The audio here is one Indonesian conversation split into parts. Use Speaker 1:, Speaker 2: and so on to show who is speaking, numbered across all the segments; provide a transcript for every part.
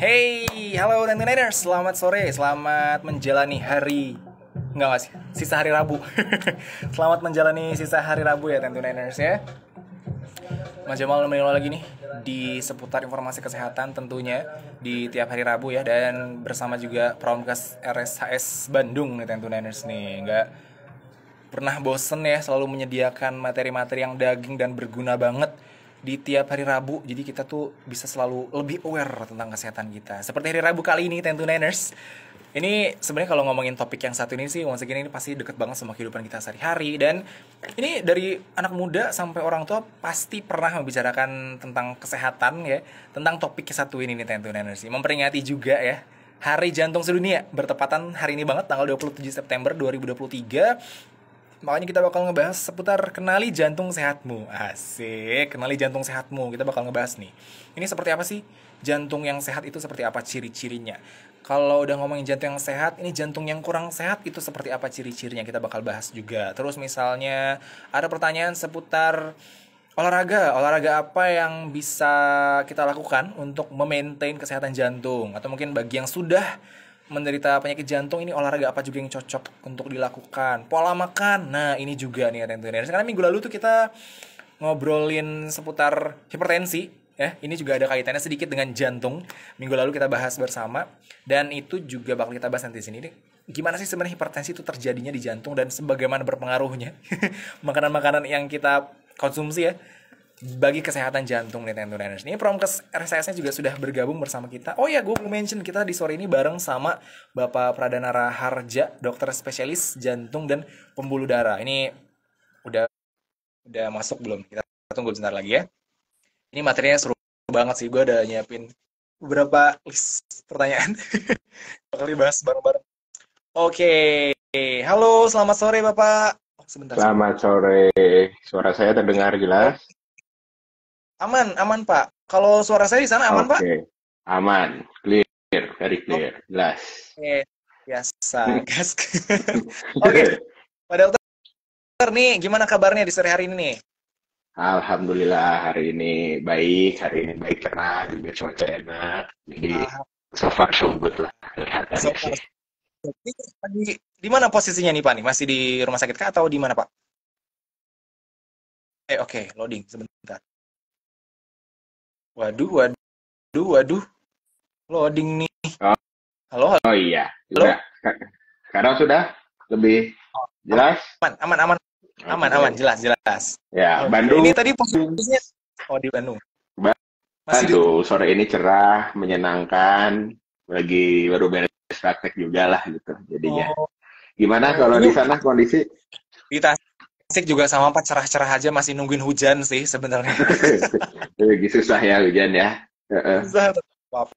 Speaker 1: Hey, halo Tentuners, selamat sore, selamat menjalani hari Enggak sih, sisa hari Rabu. Selamat menjalani sisa hari Rabu ya Tentuners ya. Mas Jamal nemenin lo lagi nih di seputar informasi kesehatan tentunya di tiap hari Rabu ya. Dan bersama juga Promkes RSHS Bandung nih Tentuners nih. Nggak pernah bosen ya, selalu menyediakan materi-materi yang daging dan berguna banget di tiap hari Rabu. Jadi kita tuh bisa selalu lebih aware tentang kesehatan kita. Seperti hari Rabu kali ini Tentuners. Ini sebenarnya kalau ngomongin topik yang satu ini sih, once again ini pasti deket banget sama kehidupan kita sehari-hari. Dan ini dari anak muda sampai orang tua pasti pernah membicarakan tentang kesehatan ya. Tentang topik satu ini nih Tentuners. Memperingati juga ya Hari Jantung Sedunia. Bertepatan hari ini banget tanggal 27 September 2023. Makanya kita bakal ngebahas seputar kenali jantung sehatmu. Asik, kenali jantung sehatmu. Kita bakal ngebahas nih. Ini seperti apa sih? Jantung yang sehat itu seperti apa ciri-cirinya? Kalau udah ngomongin jantung yang sehat, ini jantung yang kurang sehat itu seperti apa ciri-cirinya? Kita bakal bahas juga. Terus misalnya ada pertanyaan seputar olahraga apa yang bisa kita lakukan untuk memaintain kesehatan jantung? Atau mungkin bagi yang sudah menderita penyakit jantung, ini olahraga apa juga yang cocok untuk dilakukan? Pola makan, nah ini juga nih tentunya. Karena minggu lalu tuh kita ngobrolin seputar hipertensi ya, ini juga ada kaitannya sedikit dengan jantung. Minggu lalu kita bahas bersama dan itu juga bakal kita bahas nanti di sini. Gimana sih sebenarnya hipertensi itu terjadinya di jantung dan sebagaimana berpengaruhnya makanan-makanan yang kita konsumsi ya bagi kesehatan jantung nih Tentuners. Ini Promkes RSHS-nya juga sudah bergabung bersama kita. Oh ya, gue belum mention kita di sore ini bareng sama Bapak Pradana Raharja, dokter spesialis jantung dan pembuluh darah. Ini udah masuk belum? Kita tunggu sebentar lagi ya. Ini materinya seru banget sih. Gue udah nyiapin beberapa list pertanyaan. Bakal dibahas bareng-bareng. Oke. Halo, selamat sore Bapak. Oh, sebentar.
Speaker 2: Selamat sore. Suara saya terdengar jelas?
Speaker 1: Aman Pak. Kalau suara saya di sana aman Pak?
Speaker 2: Oke, aman, clear, very clear, jelas.
Speaker 1: Oke, biasa, gas. Oke, Pak Dokter, nih gimana kabarnya di sore hari ini nih?
Speaker 2: Alhamdulillah hari ini baik cerah, juga cuaca enak, jadi so far so good lah.
Speaker 1: So far. Di mana posisinya nih Pak nih? Masih di rumah sakit kah atau di mana Pak? Oke, loading sebentar. Waduh, loading nih. Halo.
Speaker 2: Oh iya, sudah. Sekarang sudah lebih jelas?
Speaker 1: Aman, jelas.
Speaker 2: Ya, Bandung.
Speaker 1: Ini tadi posisinya di Bandung.
Speaker 2: Bandung, sore ini cerah, menyenangkan, baru beres praktek juga lah gitu. Jadinya. Gimana kalau di sana kondisi?
Speaker 1: Di Tasik juga sama Pak, cerah-cerah aja, masih nungguin hujan sih sebenarnya.
Speaker 2: Lagi susah ya hujan ya.
Speaker 1: Susah. Wah,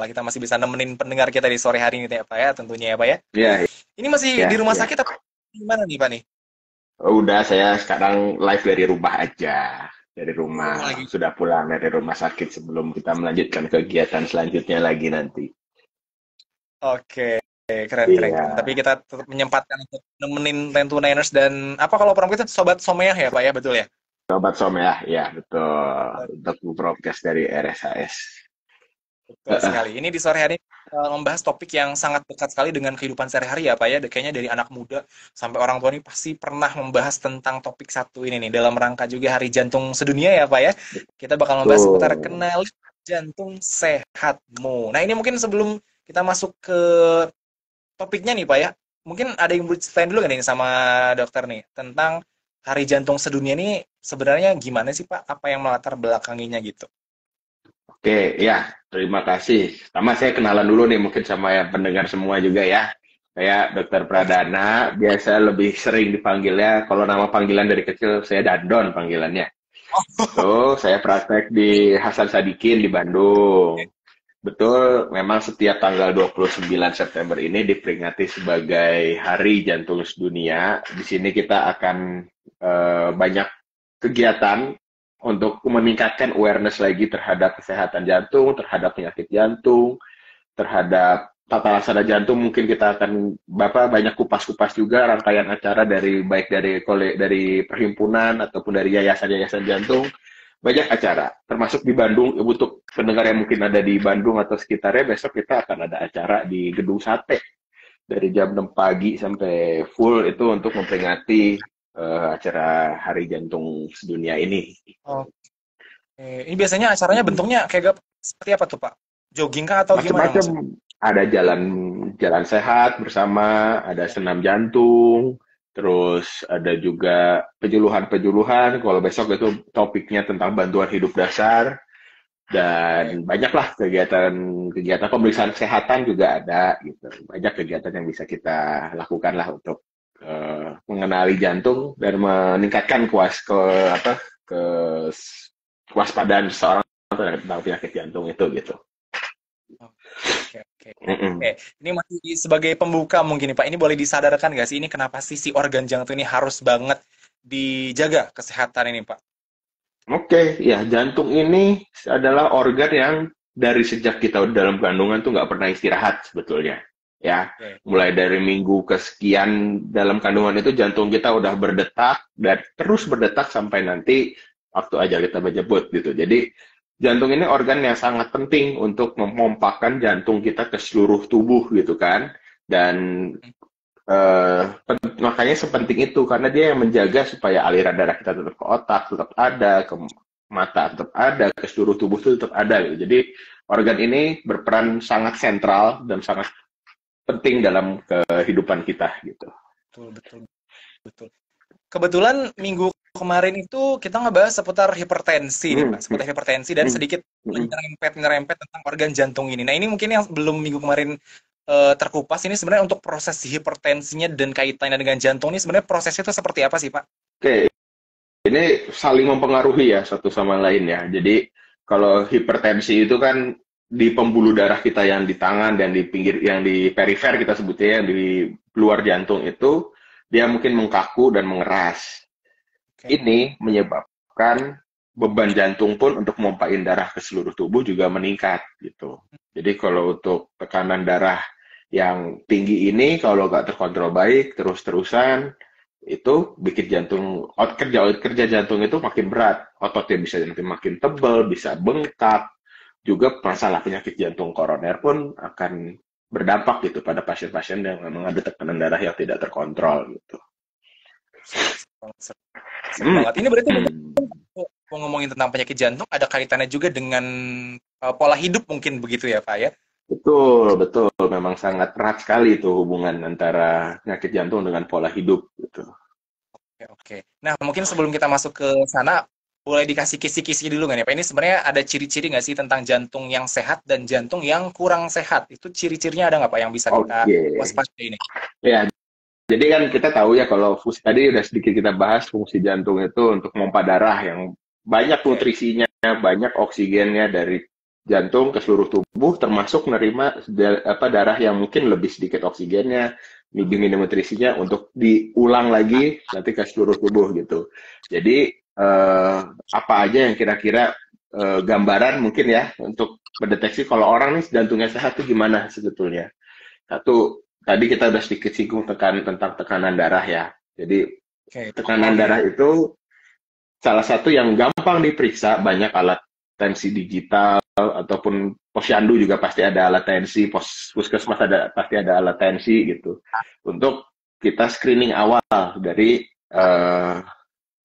Speaker 1: kita masih bisa nemenin pendengar kita di sore hari ini ya Pak ya, tentunya ya Pak ya.
Speaker 2: Iya.
Speaker 1: Ini masih di rumah sakit apa gimana nih Pak nih?
Speaker 2: Udah, saya sekarang live dari rumah aja. Dari rumah. Sudah pulang dari rumah sakit sebelum kita melanjutkan kegiatan selanjutnya lagi nanti.
Speaker 1: Oke. Keren. Tapi kita tetap menyempatkan untuk nemenin Tentuners dan apa kalau program kita Sobat Someah ya Pak ya, betul ya?
Speaker 2: Sobat Someah, ya betul. Untuk Promkes dari RSHS.
Speaker 1: Betul sekali. Ini di sore hari membahas topik yang sangat dekat sekali dengan kehidupan sehari-hari ya Pak ya. Kayaknya dari anak muda sampai orang tua ini pasti pernah membahas tentang topik satu ini nih. Dalam rangka juga Hari Jantung Sedunia ya Pak ya. Kita bakal membahas seputar kenali jantung sehatmu. Nah ini mungkin sebelum kita masuk ke topiknya nih Pak ya, mungkin ada yang boleh ceritain dulu kan nih sama dokter nih tentang Hari Jantung Sedunia ini sebenarnya gimana sih Pak? Apa yang melatar belakanginya gitu?
Speaker 2: Oke, ya terima kasih. Sama saya kenalan dulu nih mungkin sama yang pendengar semua juga ya. Saya Dokter Pradana, biasa lebih sering dipanggilnya, kalau nama panggilan dari kecil saya Dandon panggilannya. Saya praktek di Hasan Sadikin di Bandung. Betul, memang setiap tanggal 29 September ini diperingati sebagai Hari Jantung Sedunia. Di sini kita akan banyak kegiatan untuk meningkatkan awareness lagi terhadap kesehatan jantung, terhadap penyakit jantung, terhadap tata laksana jantung. Mungkin kita akan banyak kupas-kupas juga rangkaian acara baik dari perhimpunan ataupun dari yayasan-yayasan jantung. Banyak acara, termasuk di Bandung untuk pendengar yang mungkin ada di Bandung atau sekitarnya, besok kita akan ada acara di Gedung Sate dari jam 6 pagi sampai full itu untuk memperingati acara Hari Jantung Sedunia ini.
Speaker 1: Oke. Ini biasanya acaranya bentuknya kayak seperti apa tuh Pak? Jogging kah atau gimana
Speaker 2: Macam-macam,
Speaker 1: maksudnya?
Speaker 2: ada jalan jalan sehat bersama, ada senam jantung, terus ada juga penyuluhan-penyuluhan. Kalau besok itu topiknya tentang bantuan hidup dasar.
Speaker 1: Oke.
Speaker 2: Dan banyaklah kegiatan pemeriksaan kesehatan juga ada gitu. Banyak kegiatan yang bisa kita lakukan lah untuk mengenali jantung dan meningkatkan ke kewaspadaan seseorang tentang penyakit jantung itu gitu.
Speaker 1: Oke, oke. Oke,
Speaker 2: Mm-mm.
Speaker 1: ini masih sebagai pembuka mungkin nih Pak. Ini boleh disadarkan nggak sih ini kenapa sih si organ jantung ini harus banget dijaga kesehatan ini Pak?
Speaker 2: Oke, ya jantung ini adalah organ yang dari sejak kita dalam kandungan tuh nggak pernah istirahat sebetulnya. Ya,
Speaker 1: Oke.
Speaker 2: mulai dari minggu kesekian dalam kandungan itu jantung kita udah berdetak dan terus berdetak sampai nanti waktu ajal kita menjemput gitu. Jadi jantung ini organ yang sangat penting untuk memompakan jantung kita ke seluruh tubuh gitu kan. Dan makanya sepenting itu karena dia yang menjaga supaya aliran darah kita tetap ke otak tetap ada, ke mata tetap ada, ke seluruh tubuh itu tetap ada gitu. Jadi organ ini berperan sangat sentral dan sangat penting dalam kehidupan kita gitu.
Speaker 1: Betul, betul, betul. Kebetulan minggu kemarin itu kita ngebahas seputar hipertensi nih
Speaker 2: Hmm,
Speaker 1: Pak,
Speaker 2: hmm,
Speaker 1: seputar hipertensi dan
Speaker 2: hmm,
Speaker 1: sedikit
Speaker 2: hmm.
Speaker 1: nyerempet-nyerempet tentang organ jantung ini. Nah ini mungkin yang belum minggu kemarin terkupas ini sebenarnya untuk proses hipertensinya dan kaitannya dengan jantung ini sebenarnya prosesnya itu seperti apa sih Pak?
Speaker 2: Oke, ini saling mempengaruhi ya satu sama lain ya. Jadi kalau hipertensi itu kan di pembuluh darah kita yang di tangan dan di pinggir yang di perifer kita sebutnya yang di luar jantung itu dia mungkin mengkaku dan mengeras.
Speaker 1: Oke,
Speaker 2: Ini menyebabkan beban jantung pun untuk memompain darah ke seluruh tubuh juga meningkat gitu. Jadi kalau untuk tekanan darah yang tinggi ini kalau nggak terkontrol baik terus-terusan itu bikin jantung kerja jantung itu makin berat, ototnya bisa nanti makin tebal, bisa bengkak, juga masalah penyakit jantung koroner pun akan berdampak gitu pada pasien-pasien yang memang ada tekanan darah yang tidak terkontrol gitu.
Speaker 1: seru
Speaker 2: Hmm.
Speaker 1: banget. Ini berarti mungkin mau ngomongin tentang penyakit jantung ada kaitannya juga dengan pola hidup mungkin begitu ya Pak ya?
Speaker 2: Betul, betul. Memang sangat erat sekali itu hubungan antara penyakit jantung dengan pola hidup gitu.
Speaker 1: Oke, oke. Nah, mungkin sebelum kita masuk ke sana, boleh dikasih kisi-kisi dulu nggak nih, Pak? Ini sebenarnya ada ciri-ciri nggak sih tentang jantung yang sehat dan jantung yang kurang sehat? Itu ciri-cirinya ada nggak, Pak, yang bisa kita
Speaker 2: Oke.
Speaker 1: waspadai ini?
Speaker 2: Ya, jadi kan kita tahu ya kalau fungsi tadi udah sedikit kita bahas fungsi jantung itu untuk pompa darah yang banyak
Speaker 1: Oke,
Speaker 2: nutrisinya, banyak oksigennya dari jantung ke seluruh tubuh, termasuk menerima darah yang mungkin lebih sedikit oksigennya, lebih minim nutrisinya untuk diulang lagi nanti ke seluruh tubuh gitu. Jadi apa aja yang kira-kira gambaran mungkin ya untuk mendeteksi kalau orang nih jantungnya sehat tuh gimana sebetulnya. Satu, tadi kita udah sedikit singgung tentang tekanan darah ya. Jadi
Speaker 1: oke.
Speaker 2: tekanan darah itu salah satu yang gampang diperiksa, banyak alat tensi digital ataupun posyandu juga pasti ada alat tensi, puskesmas pasti ada alat tensi gitu. Untuk kita screening awal dari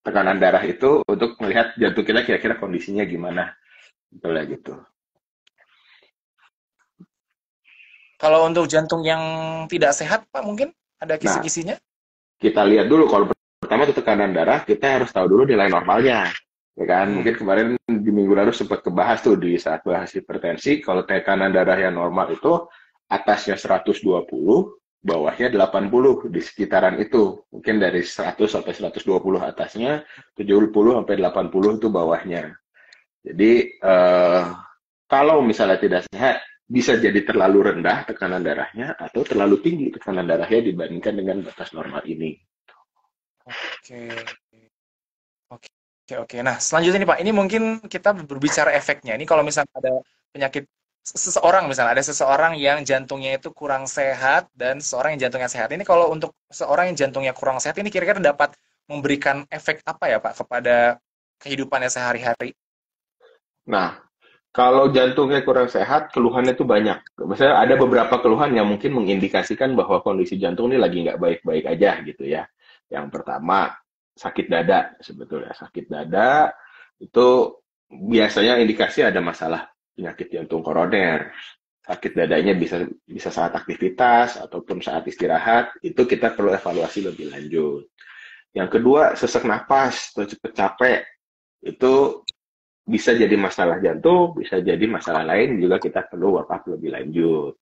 Speaker 2: tekanan darah itu untuk melihat jantung kita kira-kira kondisinya gimana. Betul ya gitu.
Speaker 1: Kalau untuk jantung yang tidak sehat, Pak, mungkin ada
Speaker 2: Nah,
Speaker 1: kisi-kisinya?
Speaker 2: kita lihat dulu kalau pertama itu tekanan darah, kita harus tahu dulu nilai normalnya. Ya kan,
Speaker 1: Hmm,
Speaker 2: mungkin kemarin di minggu lalu sempat kebahas tuh di saat bahas hipertensi, kalau tekanan darah yang normal itu atasnya 120, bawahnya 80 di sekitaran itu. Mungkin dari 100 sampai 120 atasnya, 70 sampai 80 itu bawahnya. Jadi kalau misalnya tidak sehat, bisa jadi terlalu rendah tekanan darahnya atau terlalu tinggi tekanan darahnya dibandingkan dengan batas normal ini.
Speaker 1: oke. Oke, oke, oke. Nah, selanjutnya nih Pak, ini mungkin kita berbicara efeknya. Ini kalau misalnya ada penyakit seseorang, misalnya ada seseorang yang jantungnya itu kurang sehat dan seseorang yang jantungnya sehat. Ini kalau untuk seorang yang jantungnya kurang sehat, ini kira-kira dapat memberikan efek apa ya Pak kepada kehidupannya sehari-hari?
Speaker 2: Nah, Kalau jantungnya kurang sehat, keluhannya itu banyak. Misalnya ada beberapa keluhan yang mungkin mengindikasikan bahwa kondisi jantung ini lagi nggak baik-baik aja gitu ya. Yang pertama, sakit dada sebetulnya. Sakit dada itu biasanya indikasi ada masalah penyakit jantung koroner. Sakit dadanya bisa bisa saat aktivitas ataupun saat istirahat, itu kita perlu evaluasi lebih lanjut. Yang kedua, sesak napas atau cepet capek. Itu bisa jadi masalah jantung, bisa jadi masalah lain juga kita perlu work up lebih lanjut.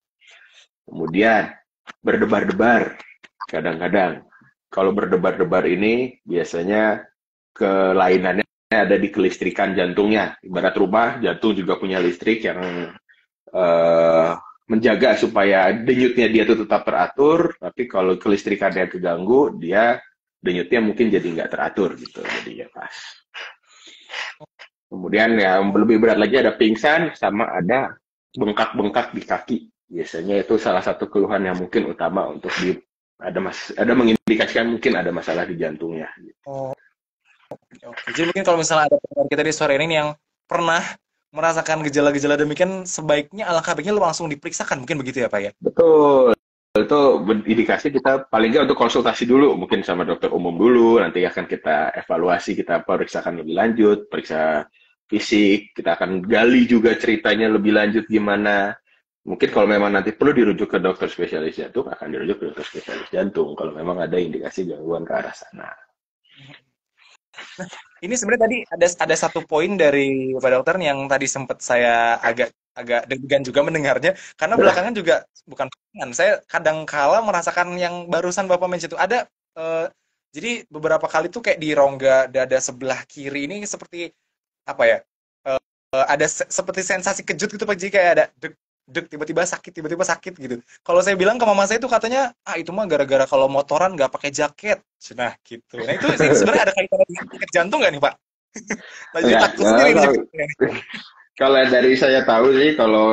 Speaker 2: Kemudian berdebar-debar, kadang-kadang kalau berdebar-debar ini biasanya kelainannya ada di kelistrikan jantungnya. Ibarat rumah, jantung juga punya listrik yang eh, menjaga supaya denyutnya dia tuh tetap teratur, tapi kalau kelistrikannya terganggu, dia denyutnya mungkin jadi nggak teratur gitu, jadi ya pas. Kemudian yang lebih berat lagi ada pingsan sama ada bengkak-bengkak di kaki. Biasanya itu salah satu keluhan yang mungkin utama untuk ada mengindikasikan mungkin ada masalah di jantungnya.
Speaker 1: Oh, oke. Jadi mungkin kalau misalnya ada pendengar kita di sore ini yang pernah merasakan gejala-gejala demikian, sebaiknya alangkah baiknya lu langsung diperiksakan, mungkin begitu ya Pak ya?
Speaker 2: Betul. Itu indikasi kita paling nggak untuk konsultasi dulu, mungkin sama dokter umum dulu, nanti akan kita evaluasi, kita periksakan lebih lanjut, periksa fisik, kita akan gali juga ceritanya lebih lanjut gimana. Mungkin kalau memang nanti perlu dirujuk ke dokter spesialis jantung, akan dirujuk ke dokter spesialis jantung, kalau memang ada indikasi gangguan ke arah sana.
Speaker 1: Ini sebenarnya tadi ada satu poin dari Pak Dokter yang tadi sempat saya agak agak deg-degan juga mendengarnya karena belakangan juga bukan belakangan, saya kadang kala merasakan yang barusan Bapak mention itu ada eh, jadi beberapa kali tuh kayak di rongga dada sebelah kiri ini seperti apa ya? Ada seperti sensasi kejut gitu Pak, jadi kayak ada deg deg tiba-tiba sakit gitu. Kalau saya bilang ke mama saya itu katanya ah itu mah gara-gara kalau motoran nggak pakai jaket. Nah gitu. Nah itu ini sebenarnya ada kaitannya dengan penyakit jantung nggak nih Pak? Nah jadi
Speaker 2: Enggak,
Speaker 1: takut sendiri nih jadinya nih.
Speaker 2: kalau dari saya tahu sih, kalau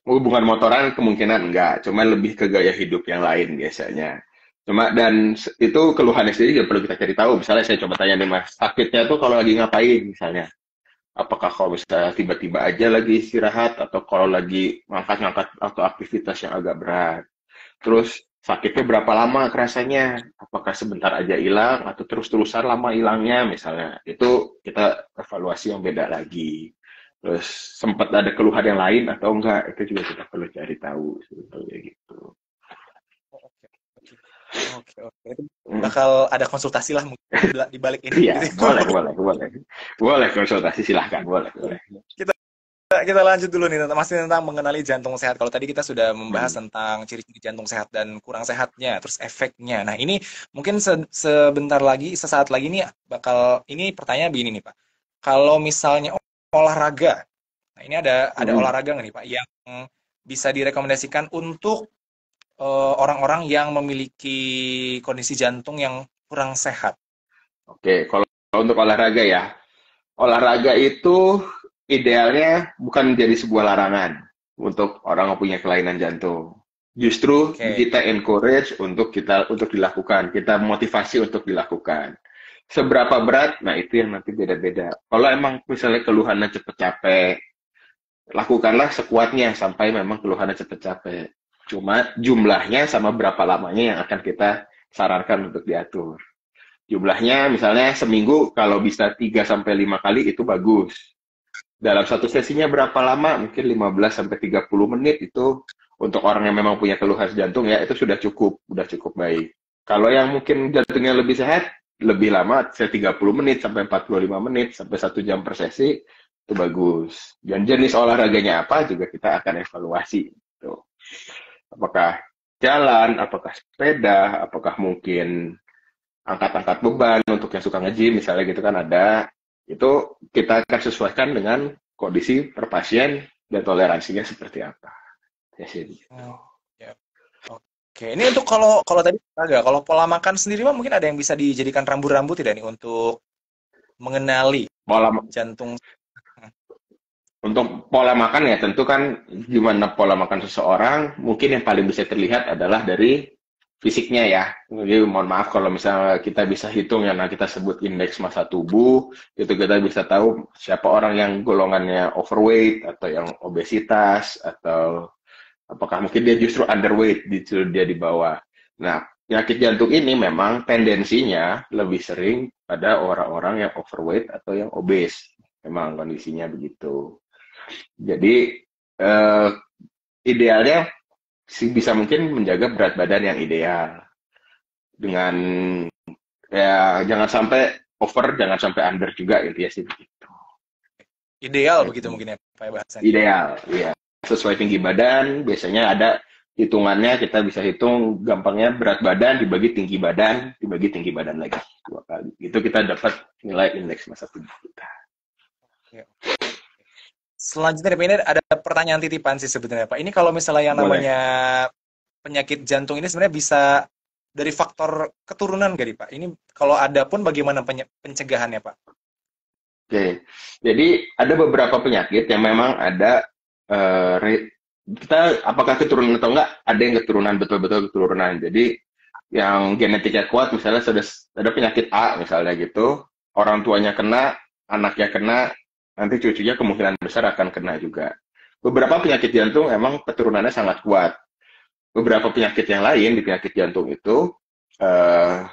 Speaker 2: hubungan motoran kemungkinan enggak, cuma lebih ke gaya hidup yang lain biasanya. Cuma dan itu keluhannya sendiri juga perlu kita cari tahu. Misalnya saya coba tanya nih Mas, sakitnya tuh kalau lagi ngapain misalnya? Apakah kalau misalnya tiba-tiba aja lagi istirahat atau kalau lagi ngangkat-ngangkat atau aktivitas yang agak berat. Terus sakitnya berapa lama kerasanya? Apakah sebentar aja hilang atau terus-terusan lama hilangnya misalnya? Itu kita evaluasi yang beda lagi. Terus sempat ada keluhan yang lain atau enggak? Itu juga kita perlu cari tahu sebetulnya gitu.
Speaker 1: Oh, oke oke. Oke oke. Itu bakal ada konsultasi lah mungkin di balik ini
Speaker 2: Iya,
Speaker 1: gitu.
Speaker 2: boleh, boleh, boleh. Boleh konsultasi, silahkan, boleh, boleh.
Speaker 1: Kita kita lanjut dulu nih masih tentang mengenali jantung sehat. Kalau tadi kita sudah membahas
Speaker 2: Hmm.
Speaker 1: tentang ciri-ciri jantung sehat dan kurang sehatnya, terus efeknya. Nah, ini mungkin sebentar lagi, sesaat lagi nih bakal ini pertanyaan begini nih, Pak. Kalau misalnya olahraga. Nah, ini ada
Speaker 2: Hmm.
Speaker 1: olahraga nggak nih, Pak, yang bisa direkomendasikan untuk orang-orang yang memiliki kondisi jantung yang kurang sehat?
Speaker 2: Oke, kalau untuk olahraga ya, olahraga itu idealnya bukan menjadi sebuah larangan untuk orang yang punya kelainan jantung. Justru
Speaker 1: Oke.
Speaker 2: kita encourage untuk dilakukan, kita motivasi untuk dilakukan. Seberapa berat, nah itu yang nanti beda-beda. Kalau emang misalnya keluhannya cepet capek, lakukanlah sekuatnya sampai memang keluhannya cepet capek. Cuma jumlahnya sama berapa lamanya yang akan kita sarankan untuk diatur. Jumlahnya misalnya seminggu kalau bisa 3 sampai 5 kali itu bagus. Dalam satu sesinya berapa lama? Mungkin 15 sampai 30 menit itu untuk orang yang memang punya keluhan jantung ya itu sudah cukup baik. Kalau yang mungkin jantungnya lebih sehat, lebih lama, saya 30 menit sampai 45 menit sampai 1 jam per sesi itu bagus. Dan jenis olahraganya apa juga kita akan evaluasi. Tuh. Apakah jalan, apakah sepeda, apakah mungkin angkat-angkat beban untuk yang suka nge-gym misalnya gitu kan ada, itu kita akan sesuaikan dengan kondisi per pasien dan toleransinya seperti apa. Ya sih.
Speaker 1: Oh, ya. Oke, ini untuk kalau kalau tadi agak kalau pola makan sendiri mah mungkin ada yang bisa dijadikan rambu-rambu tidak nih untuk mengenali
Speaker 2: Pola
Speaker 1: jantung.
Speaker 2: untuk pola makan ya tentu kan gimana pola makan seseorang mungkin yang paling bisa terlihat adalah dari fisiknya ya. Jadi mohon maaf kalau misalnya kita bisa hitung yang kita sebut indeks massa tubuh, itu kita bisa tahu siapa orang yang golongannya overweight atau yang obesitas atau apakah mungkin dia justru underweight, justru dia di bawah. Nah, penyakit jantung ini memang tendensinya lebih sering pada orang-orang yang overweight atau yang obes. Memang kondisinya begitu. Jadi, eh, idealnya sih bisa mungkin menjaga berat badan yang ideal. Dengan, ya jangan sampai over, jangan sampai under juga, intinya sih begitu.
Speaker 1: Ideal begitu mungkin ya Pak ya bahasanya.
Speaker 2: Ideal, iya. Sesuai tinggi badan, biasanya ada hitungannya, kita bisa hitung gampangnya berat badan dibagi tinggi badan lagi 2 kali. Itu kita dapat nilai indeks massa tubuh kita.
Speaker 1: Oke. Selanjutnya Pak, ini ada pertanyaan titipan sih sebenarnya Pak. Ini kalau misalnya yang
Speaker 2: Boleh.
Speaker 1: namanya penyakit jantung ini sebenarnya bisa dari faktor keturunan nggak nih Pak? Ini kalau ada pun bagaimana pencegahannya Pak?
Speaker 2: Oke, jadi ada beberapa penyakit yang memang ada kita apakah keturunan atau enggak, ada yang keturunan, betul-betul keturunan. Jadi yang genetiknya kuat, misalnya ada penyakit A misalnya gitu, orang tuanya kena, anaknya kena, nanti cucunya kemungkinan besar akan kena juga. Beberapa penyakit jantung emang keturunannya sangat kuat. Beberapa penyakit yang lain di penyakit jantung itu eh,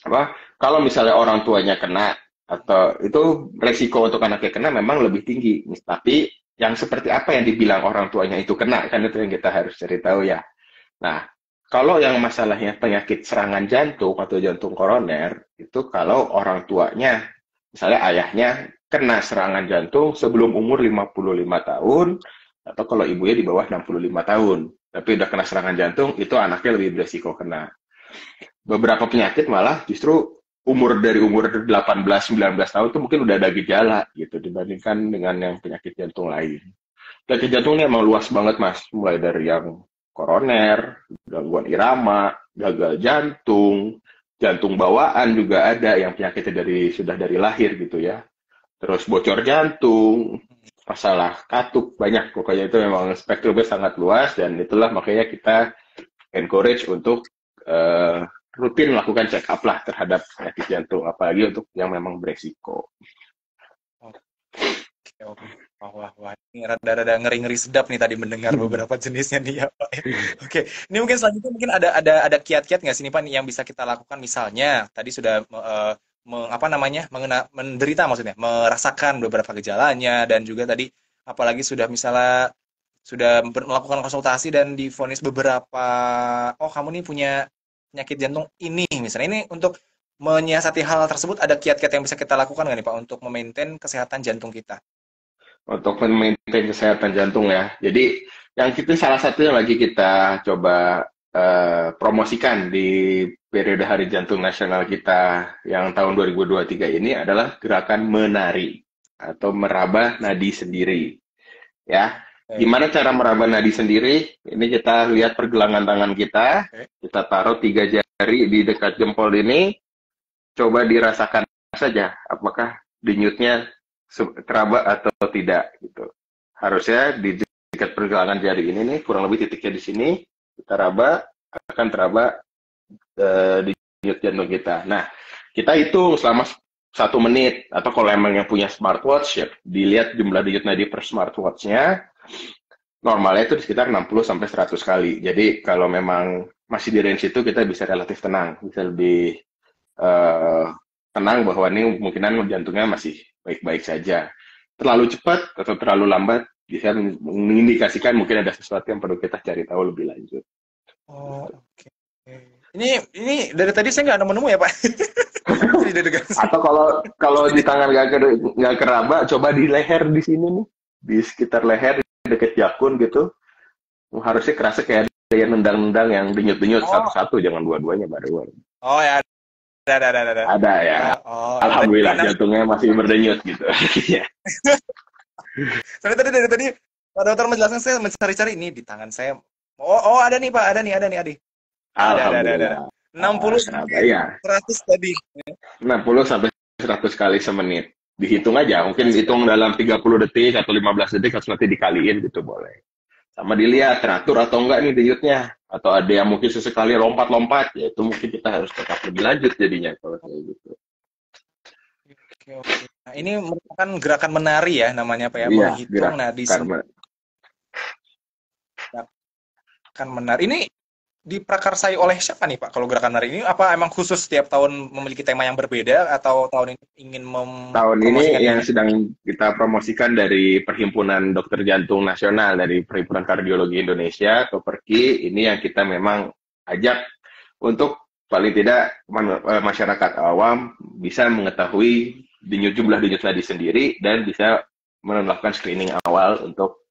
Speaker 2: apa? Kalau misalnya orang tuanya kena atau itu resiko untuk anaknya kena memang lebih tinggi. Tapi yang seperti apa yang dibilang orang tuanya itu kena, kan itu yang kita harus cari tahu ya. Nah, kalau yang masalahnya penyakit serangan jantung atau jantung koroner, itu kalau orang tuanya, misalnya ayahnya kena serangan jantung sebelum umur 55 tahun, atau kalau ibunya di bawah 65 tahun, tapi udah kena serangan jantung, itu anaknya lebih beresiko kena. Beberapa penyakit malah justru dari umur 18-19 tahun itu mungkin udah ada gejala gitu dibandingkan dengan yang penyakit jantung lain. Penyakit jantung ini emang luas banget Mas, mulai dari yang koroner, gangguan irama, gagal jantung, jantung bawaan juga ada yang penyakitnya sudah dari lahir gitu ya. Terus bocor jantung, masalah katup, banyak pokoknya itu memang spektrumnya sangat luas dan itulah makanya kita encourage untuk rutin melakukan check up lah terhadap penyakit jantung, apalagi untuk yang memang beresiko.
Speaker 1: Oke. Wah. Ini rada-rada ngeri-ngeri sedap nih tadi mendengar beberapa jenisnya nih ya Pak. Oke, ini mungkin selanjutnya mungkin ada kiat-kiat nggak sih nih Pak yang bisa kita lakukan misalnya tadi sudah menderita maksudnya merasakan beberapa gejalanya dan juga tadi apalagi sudah misalnya sudah melakukan konsultasi dan divonis beberapa kamu nih punya penyakit jantung ini misalnya ini untuk menyiasati hal tersebut ada kiat-kiat yang bisa kita lakukan nggak nih Pak untuk memaintain kesehatan jantung kita?
Speaker 2: Untuk memaintain kesehatan jantung ya. Jadi yang itu salah satu yang lagi kita coba promosikan di periode Hari Jantung Nasional kita yang tahun 2023 ini adalah gerakan menari atau meraba nadi sendiri. Ya, gimana cara meraba nadi sendiri? Ini kita lihat pergelangan tangan kita taruh 3 jari di dekat jempol ini, coba dirasakan saja apakah denyutnya teraba atau tidak gitu. Harusnya di dekat pergelangan jari ini nih kurang lebih titiknya di sini kita raba akan teraba di denyut jantung kita. Nah, kita hitung selama 1 menit atau kalau emang yang punya smartwatch ya dilihat jumlah denyut nadi per smartwatch-nya normalnya itu di sekitar 60 sampai 100 kali. Jadi kalau memang masih di range itu kita bisa relatif tenang, bisa lebih tenang bahwa ini kemungkinan jantungnya masih baik-baik saja. Terlalu cepat atau terlalu lambat bisa mengindikasikan mungkin ada sesuatu yang perlu kita cari tahu lebih lanjut.
Speaker 1: Oh, oke. Ini dari tadi saya nggak nemu-nemu ya Pak.
Speaker 2: Atau kalau di tangan nggak keraba, coba di leher di sini nih, di sekitar leher deket jakun gitu, harusnya kerasa kayak ada yang nendang-nendang yang denyut-denyut satu-satu, jangan dua-duanya baru.
Speaker 1: Oh ya.
Speaker 2: Ada ya. Alhamdulillah jantungnya masih berdenyut gitu.
Speaker 1: Soalnya dari tadi Pak Dokter menjelaskan saya mencari-cari ini di tangan saya. Oh ada nih Pak, ada nih Adi.
Speaker 2: Ada.
Speaker 1: 60 sampai 100 tadi.
Speaker 2: 60 sampai 100 kali semenit. Dihitung aja, mungkin hitung dalam 30 detik atau 15 detik harus nanti dikaliin gitu boleh. Sama dilihat teratur atau enggak nih denyutnya. atau ada yang mungkin sesekali lompat-lompat, ya itu mungkin kita harus tetap lebih lanjut jadinya kalau kayak gitu.
Speaker 1: Oke, oke. Nah, ini merupakan gerakan menari ya namanya Pak ya,
Speaker 2: Iya,
Speaker 1: menghitung
Speaker 2: gerak
Speaker 1: nadi
Speaker 2: karma.
Speaker 1: sendiri kan menari. Ini diprakarsai oleh siapa nih Pak kalau gerakan menari ini? Apa emang khusus setiap tahun memiliki tema yang berbeda atau tahun ini ingin
Speaker 2: Tahun ini
Speaker 1: mempromosikan
Speaker 2: yang
Speaker 1: ini?
Speaker 2: sedang kita promosikan dari Perhimpunan Dokter Jantung Nasional, dari Perhimpunan Kardiologi Indonesia atau PERKI, ini yang kita memang ajak untuk paling tidak masyarakat awam bisa mengetahui jumlah denyut nadi sendiri dan bisa melakukan screening awal untuk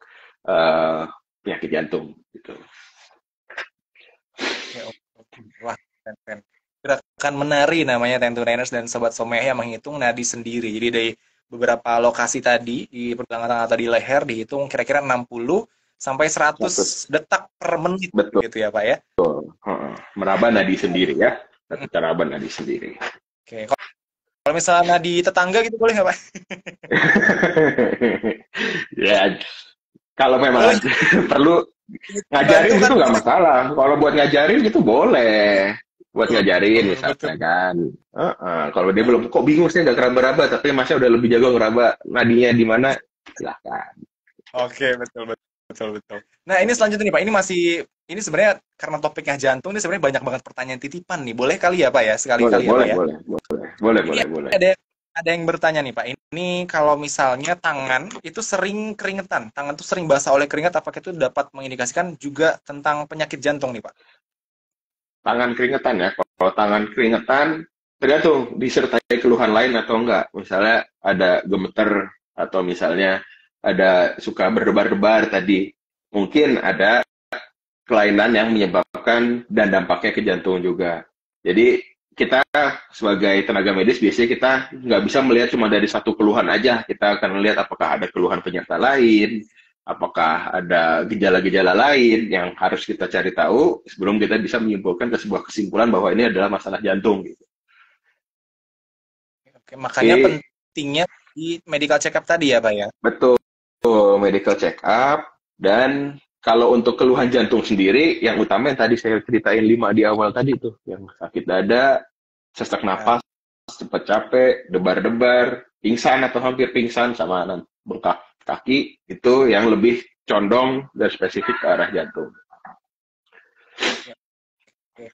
Speaker 2: penyakit jantung gitu.
Speaker 1: Oke, oke. Wah, keren, keren. Gerakan menari namanya Tentu Niners dan Sobat Someh yang menghitung nadi sendiri. Jadi dari beberapa lokasi tadi di pergelangan tangan atau di leher dihitung kira-kira 60 sampai
Speaker 2: 100.
Speaker 1: 100 detak per menit
Speaker 2: Betul.
Speaker 1: gitu ya Pak ya.
Speaker 2: Meraba nadi sendiri ya. Satu cara nadi sendiri.
Speaker 1: Oke, kalau misalnya nadi tetangga gitu boleh nggak Pak?
Speaker 2: Ya, kalau memang
Speaker 1: Boleh.
Speaker 2: perlu ngajarin
Speaker 1: Bantu
Speaker 2: gitu
Speaker 1: kan?
Speaker 2: nggak masalah. Kalau buat ngajarin gitu boleh. Buat
Speaker 1: Betul,
Speaker 2: ngajarin
Speaker 1: betul.
Speaker 2: misalnya kan. Kalau dia belum kok bingung sih nggak ngeraba-raba, tapi masnya udah lebih jago ngeraba nadinya di mana, silahkan.
Speaker 1: Oke, betul, betul, betul, betul. Nah, ini selanjutnya nih Pak. Ini sebenarnya karena topiknya jantung, ini sebenarnya banyak banget pertanyaan titipan nih. Boleh kali ya Pak ya?
Speaker 2: Boleh,
Speaker 1: Sekali-kali ya Pak
Speaker 2: boleh,
Speaker 1: ya?
Speaker 2: boleh, boleh, boleh,
Speaker 1: Ini
Speaker 2: boleh, boleh.
Speaker 1: ada yang bertanya nih Pak. Ini kalau misalnya tangan itu sering keringetan, tangan itu sering basah oleh keringat, apakah itu dapat mengindikasikan juga tentang penyakit jantung nih Pak?
Speaker 2: Tangan keringetan ya. Kalau tangan keringetan, tergantung disertai keluhan lain atau enggak. Misalnya ada gemeter atau misalnya ada suka berdebar-debar tadi. Mungkin ada kelainan yang menyebabkan dan dampaknya ke jantung juga. Jadi kita sebagai tenaga medis biasanya kita nggak bisa melihat cuma dari satu keluhan aja. Kita akan melihat apakah ada keluhan penyerta lain, apakah ada gejala-gejala lain yang harus kita cari tahu sebelum kita bisa menyimpulkan ke sebuah kesimpulan bahwa ini adalah masalah jantung. Gitu.
Speaker 1: Oke, makanya
Speaker 2: Oke,
Speaker 1: pentingnya di medical check up tadi ya Pak ya?
Speaker 2: betul. Medical check up dan kalau untuk keluhan jantung sendiri, yang utama yang tadi saya ceritain 5 di awal tadi tuh, yang sakit dada, sesak
Speaker 1: Ya.
Speaker 2: napas, cepat capek, debar-debar, pingsan atau hampir pingsan, sama bengkak kaki, itu yang lebih condong dan spesifik ke arah jantung.
Speaker 1: Ya, oke.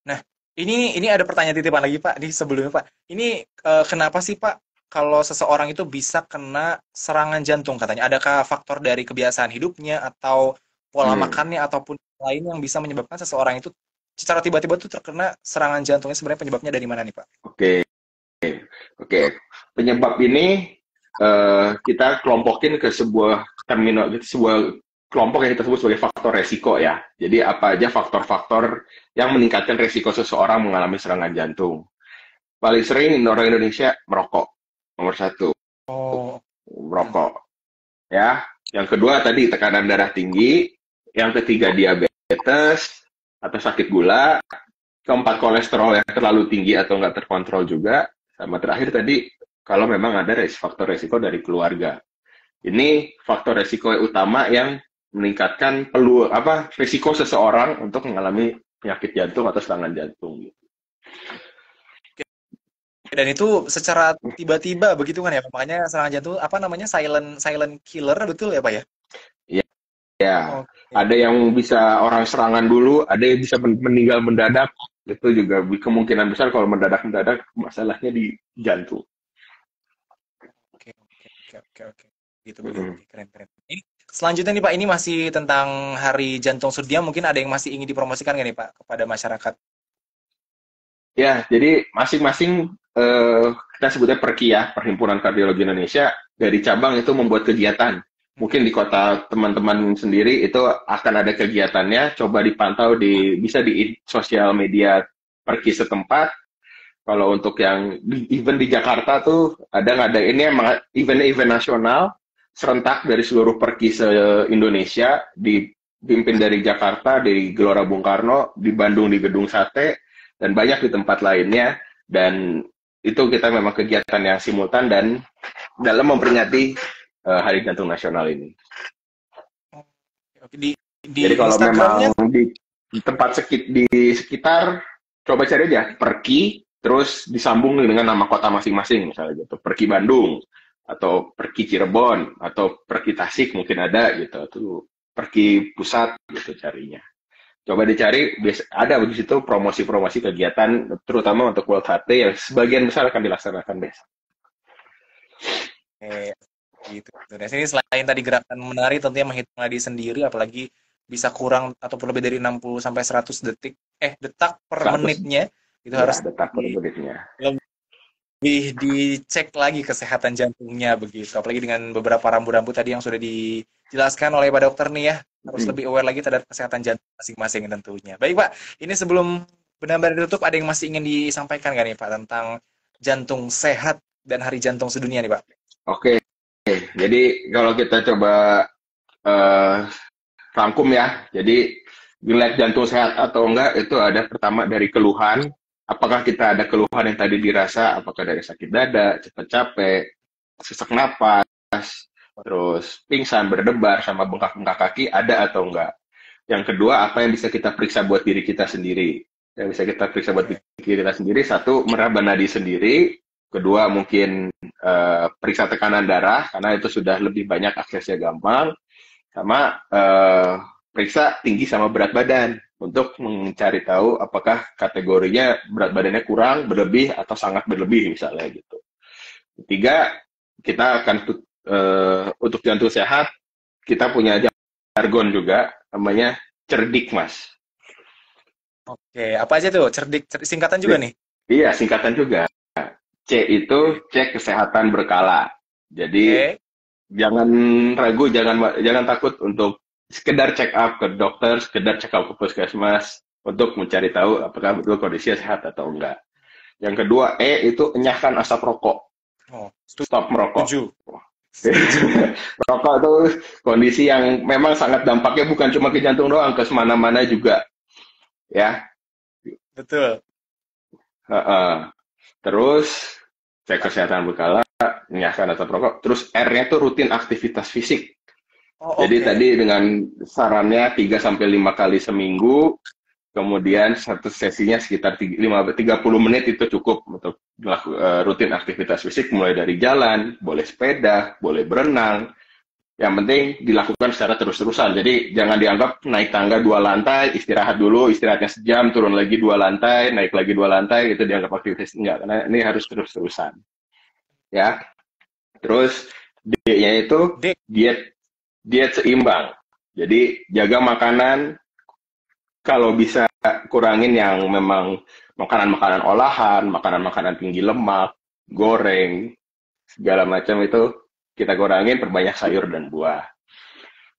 Speaker 1: Nah, ini ada pertanyaan titipan lagi Pak di sebelumnya Pak. Ini kenapa sih Pak kalau seseorang itu bisa kena serangan jantung katanya? Adakah faktor dari kebiasaan hidupnya atau pola
Speaker 2: Hmm,
Speaker 1: makannya ataupun lain yang bisa menyebabkan seseorang itu secara tiba-tiba tuh terkena serangan jantungnya sebenarnya penyebabnya dari mana nih Pak?
Speaker 2: oke, oke. Penyebab ini kita kelompokin ke sebuah sebuah kelompok yang kita sebut sebagai faktor resiko ya. Jadi apa aja faktor-faktor yang meningkatkan resiko seseorang mengalami serangan jantung. Paling sering orang Indonesia merokok, nomor satu,
Speaker 1: Oh, hmm,
Speaker 2: merokok. Ya, yang kedua tadi tekanan darah tinggi, yang ketiga diabetes atau sakit gula, keempat kolesterol yang terlalu tinggi atau nggak terkontrol juga, sama terakhir tadi kalau memang ada faktor resiko dari keluarga. Ini faktor resiko utama yang meningkatkan risiko seseorang untuk mengalami penyakit jantung atau serangan jantung.
Speaker 1: oke. Dan itu secara tiba-tiba begitu kan ya Pak? Makanya serangan jantung apa namanya silent silent killer betul ya Pak ya?
Speaker 2: Ya, ya,
Speaker 1: Oke.
Speaker 2: ada yang bisa orang serangan dulu, ada yang bisa meninggal mendadak. Itu juga kemungkinan besar kalau mendadak-mendadak masalahnya di jantung.
Speaker 1: Oke, oke, oke, oke, oke. Gitu begitu. Oke, keren, keren. Ini selanjutnya nih Pak, ini masih tentang Hari Jantung Sedunia. Mungkin ada yang masih ingin dipromosikan nggak nih Pak kepada masyarakat?
Speaker 2: Ya, jadi masing-masing kita sebutnya PERKI ya, Perhimpunan Kardiologi Indonesia, dari cabang itu membuat kegiatan. Mungkin di kota teman-teman sendiri itu akan ada kegiatannya, coba dipantau bisa di sosial media PERKI setempat. Kalau untuk yang event di Jakarta tuh ada ngadainnya emang event-event nasional serentak dari seluruh PERKI se-Indonesia, dipimpin dari Jakarta, di Gelora Bung Karno, di Bandung di Gedung Sate, dan banyak di tempat lainnya. Dan itu kita memang kegiatan yang simultan dan dalam memperingati Hari Jantung Nasional ini.
Speaker 1: Oke, oke.
Speaker 2: Jadi
Speaker 1: di
Speaker 2: kalau
Speaker 1: Instagramnya.
Speaker 2: memang di tempat di sekitar, coba cari aja Perki, terus disambung dengan nama kota masing-masing, misalnya gitu. Perki Bandung, atau Perki Cirebon, atau Perki Tasik mungkin ada gitu. Tuh Perki Pusat gitu carinya. Coba dicari, ada di situ promosi-promosi kegiatan, terutama untuk World HT yang sebagian besar akan dilaksanakan besok.
Speaker 1: Eh, gitu. Dan sini selain tadi gerakan menari tentunya menghitung nadi sendiri, apalagi bisa kurang ataupun lebih dari 60 sampai 100 detak per
Speaker 2: 100,
Speaker 1: menitnya, itu
Speaker 2: ya,
Speaker 1: harus
Speaker 2: detak per menitnya.
Speaker 1: lebih dicek lagi kesehatan jantungnya begitu. Apalagi dengan beberapa rambu-rambu tadi yang sudah dijelaskan oleh Pak Dokter nih ya, harus lebih aware lagi terhadap kesehatan jantung masing-masing tentunya. Baik Pak, ini sebelum benar-benar ditutup, ada yang masih ingin disampaikan nggak nih Pak tentang jantung sehat dan Hari Jantung Sedunia nih Pak?
Speaker 2: Oke, jadi kalau kita coba eh, rangkum ya, jadi dilihat jantung sehat atau enggak itu ada pertama dari keluhan. Apakah kita ada keluhan yang tadi dirasa, apakah dari sakit dada, cepat capek, sesak napas, terus pingsan, berdebar, sama bengkak-bengkak kaki, ada atau enggak. Yang kedua, apa yang bisa kita periksa buat diri kita sendiri. Yang bisa kita periksa buat diri kita sendiri, satu, meraba nadi sendiri. Kedua, mungkin periksa tekanan darah, karena itu sudah lebih banyak aksesnya gampang. Sama periksa tinggi sama berat badan untuk mencari tahu apakah kategorinya berat badannya kurang, berlebih, atau sangat berlebih misalnya gitu. Ketiga, kita akan untuk jantung sehat, kita punya jargon juga, namanya cerdik, Mas.
Speaker 1: Oke, apa aja tuh? Cerdik, singkatan juga nih.
Speaker 2: Iya, singkatan juga. C itu cek kesehatan berkala. Jadi
Speaker 1: Oke.
Speaker 2: jangan ragu, jangan takut untuk sekedar check up ke dokter, sekedar check up ke puskesmas untuk mencari tahu apakah betul kondisinya sehat atau enggak. Yang kedua, itu enyahkan asap rokok.
Speaker 1: Oh,
Speaker 2: Stop merokok.
Speaker 1: setuju. Setuju.
Speaker 2: Rokok itu kondisi yang memang sangat dampaknya bukan cuma ke jantung doang, ke semana-mana juga. Ya,
Speaker 1: Betul.
Speaker 2: terus cek kesehatan berkala, enyahkan asap rokok. Terus R-nya tuh rutin aktivitas fisik.
Speaker 1: Oh,
Speaker 2: Jadi
Speaker 1: oke.
Speaker 2: tadi dengan sarannya 3 sampai 5 kali seminggu, kemudian satu sesinya sekitar 30 menit itu cukup untuk rutin aktivitas fisik, mulai dari jalan, boleh sepeda, boleh berenang. Yang penting dilakukan secara terus-terusan. Jadi jangan dianggap naik tangga 2 lantai, istirahat dulu, istirahatnya sejam, turun lagi 2 lantai, naik lagi 2 lantai, itu dianggap aktivitas. Enggak, karena ini harus terus-terusan. Ya. Terus D-nya itu
Speaker 1: D.
Speaker 2: diet diet seimbang. Jadi jaga makanan, kalau bisa kurangin yang memang makanan-makanan olahan, makanan-makanan tinggi lemak, goreng, segala macam itu kita kurangin, perbanyak sayur dan buah.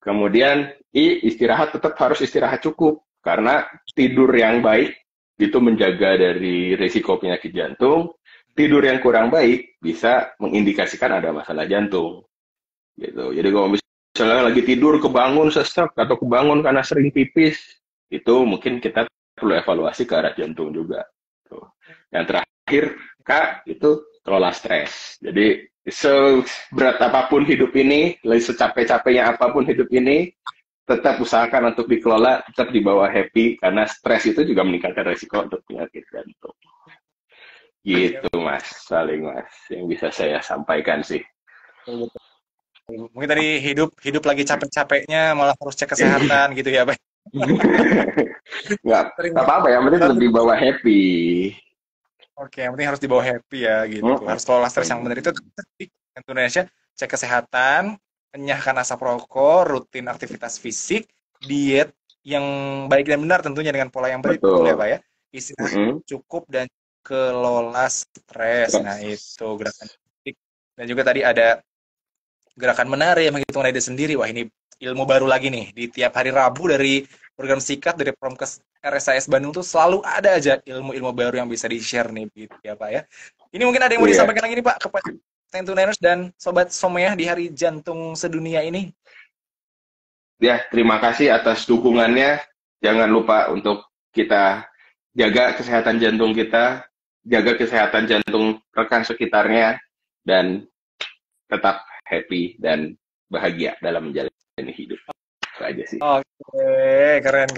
Speaker 2: Kemudian istirahat, tetap harus istirahat cukup karena tidur yang baik itu menjaga dari risiko penyakit jantung. Tidur yang kurang baik bisa mengindikasikan ada masalah jantung. Gitu. Jadi kalau misalnya lagi tidur kebangun sesak atau kebangun karena sering pipis, itu mungkin kita perlu evaluasi ke arah jantung juga. Tuh. Yang terakhir, Kak, itu kelola stres. Jadi seberat apapun hidup ini, secapek-capeknya apapun hidup ini, tetap usahakan untuk dikelola, tetap di bawah happy, karena stres itu juga meningkatkan resiko untuk penyakit jantung. Gitu, Mas. Saling, Mas. Yang bisa saya sampaikan sih.
Speaker 1: Mungkin tadi hidup lagi capek-capeknya malah harus cek kesehatan gitu ya, Pak.
Speaker 2: Nggak apa-apa ya, penting tetap dibawa happy.
Speaker 1: Oke, yang penting harus dibawa happy ya gitu. Harus kelola stres yang benar itu Indonesia, cek kesehatan, enyahkan asap rokok, rutin aktivitas fisik, diet yang baik dan benar tentunya dengan pola yang betul ya, Pak ya. Istirahat cukup dan kelola stres. Nah, itu gerakan fisik. Dan juga tadi ada gerakan menari yang menghitung nada sendiri. Wah, ini ilmu baru lagi nih. Di tiap hari Rabu dari program Sikat dari Promkes RSIS Bandung tuh selalu ada aja ilmu-ilmu baru yang bisa di-share nih gitu ya, Pak ya. Ini mungkin ada yang mau disampaikan lagi nih, Pak, kepada Tentuners dan Sobat Somea di Hari Jantung Sedunia ini.
Speaker 2: Ya, terima kasih atas dukungannya. Jangan lupa untuk kita jaga kesehatan jantung kita, jaga kesehatan jantung rekan sekitarnya, dan tetap happy dan bahagia dalam menjalani hidup. aja sih.
Speaker 1: Oke, keren.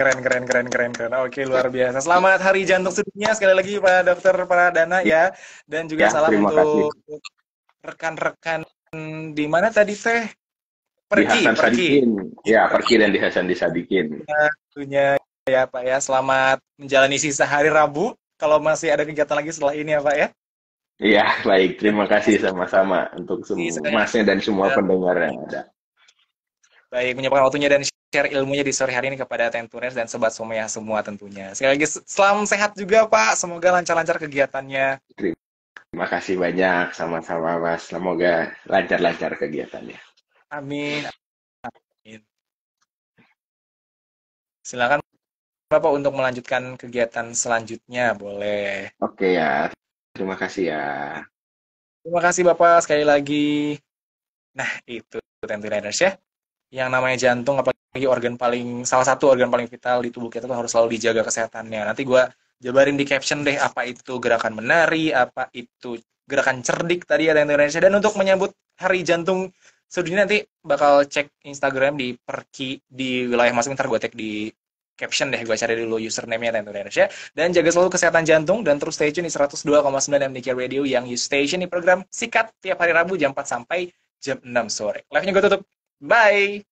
Speaker 1: Oke, luar biasa. Selamat Hari Jantung Sedunia sekali lagi Pak Dokter Pradana ya. Dan juga
Speaker 2: Ya,
Speaker 1: salam
Speaker 2: terima kasih.
Speaker 1: untuk rekan-rekan di mana tadi teh?
Speaker 2: Di
Speaker 1: Pergi.
Speaker 2: Hasan Sadikin. Ya, pergi dan di Hasan Disadikin.
Speaker 1: Tentunya ya Pak ya. Selamat menjalani sisa hari Rabu. Kalau masih ada kegiatan lagi setelah ini ya Pak ya.
Speaker 2: Iya, baik. Terima kasih sama-sama untuk semua
Speaker 1: Sekali
Speaker 2: masnya dan semua pendengar yang ada.
Speaker 1: baik menyempatkan waktunya dan share ilmunya di sore hari ini kepada Tentuners dan Sobat Somea semua tentunya. Sekali lagi salam sehat juga Pak. Semoga lancar-lancar kegiatannya.
Speaker 2: Terima kasih banyak sama-sama Mas. Semoga lancar-lancar kegiatannya.
Speaker 1: Amin. Amin. Silakan Bapak untuk melanjutkan kegiatan selanjutnya, boleh.
Speaker 2: Oke ya. Terima kasih ya.
Speaker 1: Terima kasih Bapak sekali lagi. Nah, itu Tentuners ya. Yang namanya jantung, apalagi salah satu organ paling vital di tubuh kita tuh harus selalu dijaga kesehatannya. Nanti gue jabarin di caption deh apa itu gerakan menari, apa itu gerakan cerdik tadi ya Tentuners. Dan untuk menyambut Hari Jantung Sedunia nanti bakal cek Instagram di Perki di wilayah masing ntar gue tag di caption deh, gue cari dulu username-nya Tentuners ya. Dan jaga selalu kesehatan jantung dan terus stay tune di 102,9 MDK Radio yang you station di program Sikat tiap hari Rabu jam 4 sampai jam 6 sore. Live-nya gue tutup. Bye!